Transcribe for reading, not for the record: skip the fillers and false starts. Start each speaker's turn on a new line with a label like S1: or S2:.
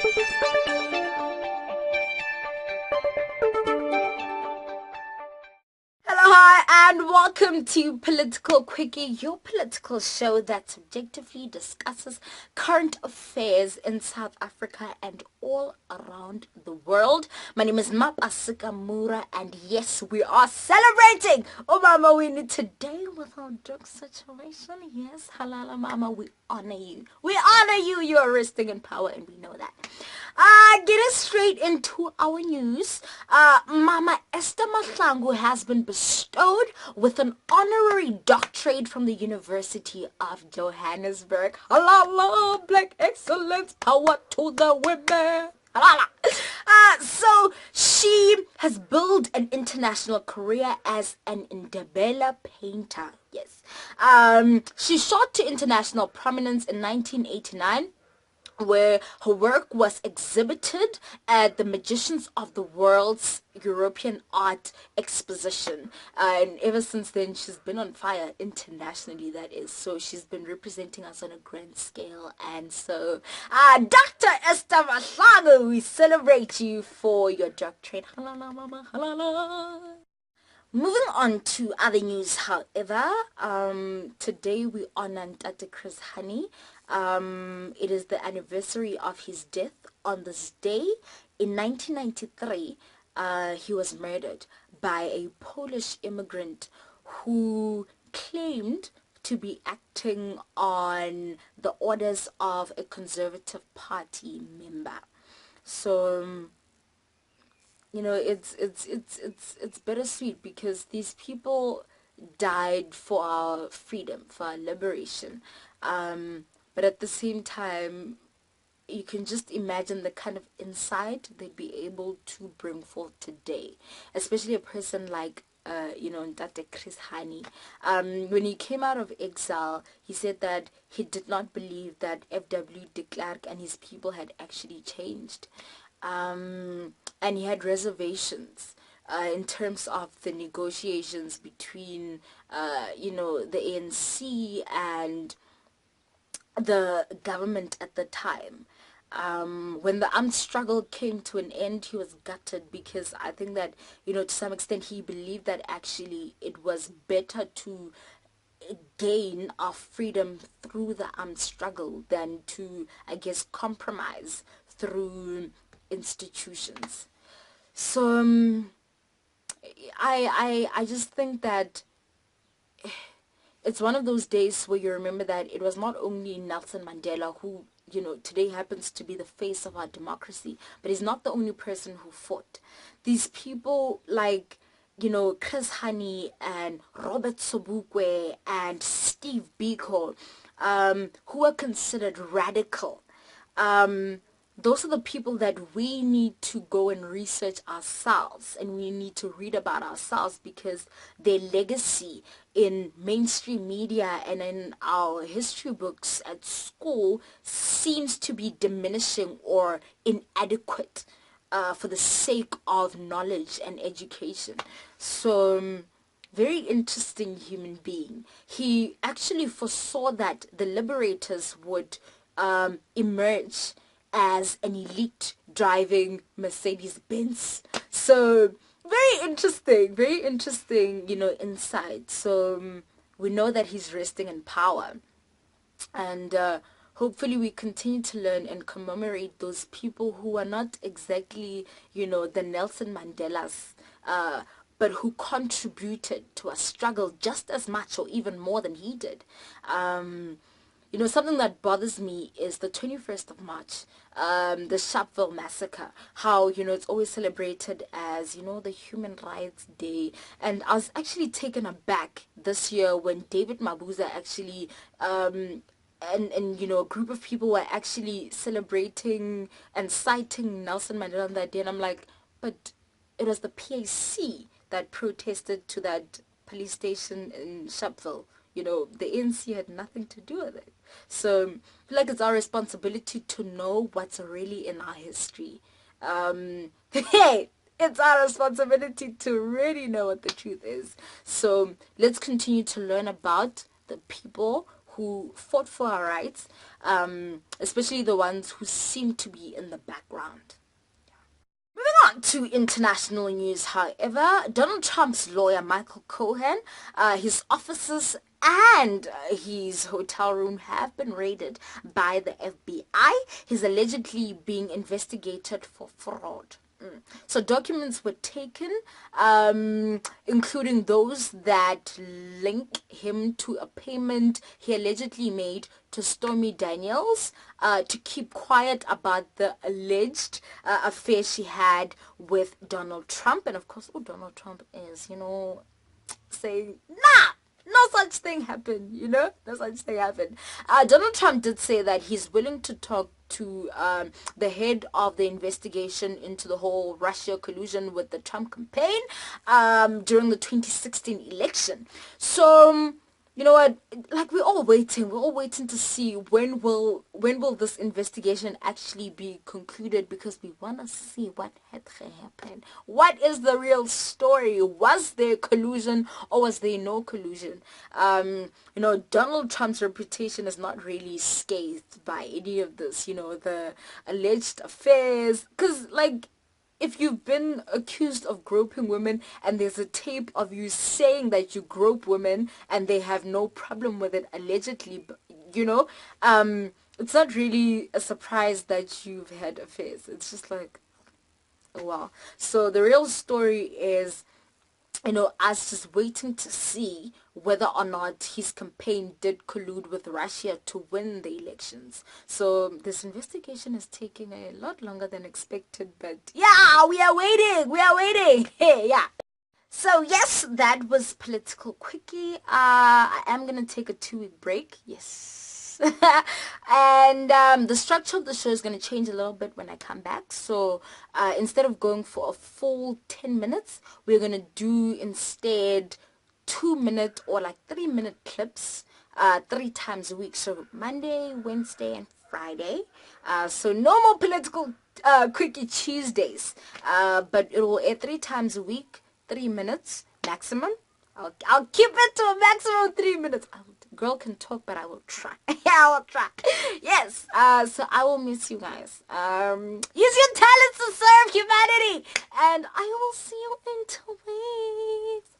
S1: Hello, hi, and welcome to Political Quickie, your political show that subjectively discusses current affairs in South Africa and all around the world. My name is Mapasika Mura, and yes, we are celebrating Mama Winnie today with our drug situation. Yes, halala Mama, we honor you. We honor you. You are resting in power, and we know that. Getting straight into our news, Mama Esther Mahlangu has been bestowed with an honorary doctorate from the University of Johannesburg. Halala, black excellence, power to the women. Halala. So she has built an international career as an Ndebele painter. Yes. She shot to international prominence in 1989, where her work was exhibited at the Magicians of the World's European Art Exposition. And ever since then, she's been on fire internationally, that is. So she's been representing us on a grand scale. And so, Dr. Esther Mahlangu, we celebrate you for your doctorate. Halala, mama, halala. Moving on to other news, however, today we honor Dr. Chris Hani. It is the anniversary of his death. On this day, in 1993, he was murdered by a Polish immigrant who claimed to be acting on the orders of a Conservative Party member. So, it's bittersweet because these people died for our freedom, for our liberation. But at the same time, you can just imagine the kind of insight they'd be able to bring forth today, especially a person like Dr. Chris Hani. When he came out of exile, he said that he did not believe that F.W. de Klerk and his people had actually changed. And he had reservations in terms of the negotiations between, the ANC and the government at the time. When the armed struggle came to an end, he was gutted because I think that, to some extent he believed that actually it was better to gain our freedom through the armed struggle than to, I guess, compromise through institutions. So I just think that it's one of those days where you remember that it was not only Nelson Mandela who, today happens to be the face of our democracy, but he's not the only person who fought. These people like, Chris Hani and Robert Sobukwe and Steve Biko, who are considered radical. Those are the people that we need to go and research ourselves, and we need to read about ourselves, because their legacy in mainstream media and in our history books at school seems to be diminishing or inadequate for the sake of knowledge and education. So, very interesting human being. He actually foresaw that the liberators would emerge as an elite driving Mercedes-Benz. So very interesting, insight. So we know that he's resting in power. And hopefully we continue to learn and commemorate those people who are not exactly, the Nelson Mandelas, but who contributed to a struggle just as much or even more than he did. Something that bothers me is the 21st of March, the Sharpeville massacre, how, it's always celebrated as, the Human Rights Day. And I was actually taken aback this year when David Mabuza actually, and a group of people were actually celebrating and citing Nelson Mandela on that day. And I'm like, but it was the PAC that protested to that police station in Sharpeville. The ANC had nothing to do with it. So I feel like it's our responsibility to know what's really in our history. Hey, it's our responsibility to really know what the truth is. So let's continue to learn about the people who fought for our rights, especially the ones who seem to be in the background. Moving on to international news, however, Donald Trump's lawyer Michael Cohen, his offices and his hotel room have been raided by the FBI. He's allegedly being investigated for fraud. So documents were taken, including those that link him to a payment he allegedly made to Stormy Daniels to keep quiet about the alleged affair she had with Donald Trump. And of course, Donald Trump is, saying, nah! No such thing happened, No such thing happened. Donald Trump did say that he's willing to talk to the head of the investigation into the whole Russia collusion with the Trump campaign during the 2016 election. So, you know what? Like we're all waiting to see when will this investigation actually be concluded, because we want to see what had happened. What is the real story? Was there collusion or was there no collusion? Donald Trump's reputation is not really scathed by any of this. The alleged affairs, because if you've been accused of groping women and there's a tape of you saying that you grope women and they have no problem with it allegedly, it's not really a surprise that you've had affairs. It's just like, oh, wow. So the real story is, us just waiting to see whether or not his campaign did collude with Russia to win the elections. So this investigation is taking a lot longer than expected, but yeah, we are waiting. Hey, yeah. So yes, that was Political Quickie. I am going to take a 2-week break. Yes. And the structure of the show is going to change a little bit when I come back. So instead of going for a full 10 minutes, we're going to do instead 2-minute or 3-minute clips 3 times a week. So Monday, Wednesday, and Friday. So no more Political Quickie Tuesdays, but it will air 3 times a week, 3 minutes maximum. I'll keep it to a maximum of 3 minutes. Girl can talk, but I will try. I will try. Yes. So I will miss you guys. Use your talents to serve humanity, and I will see you in 2 weeks.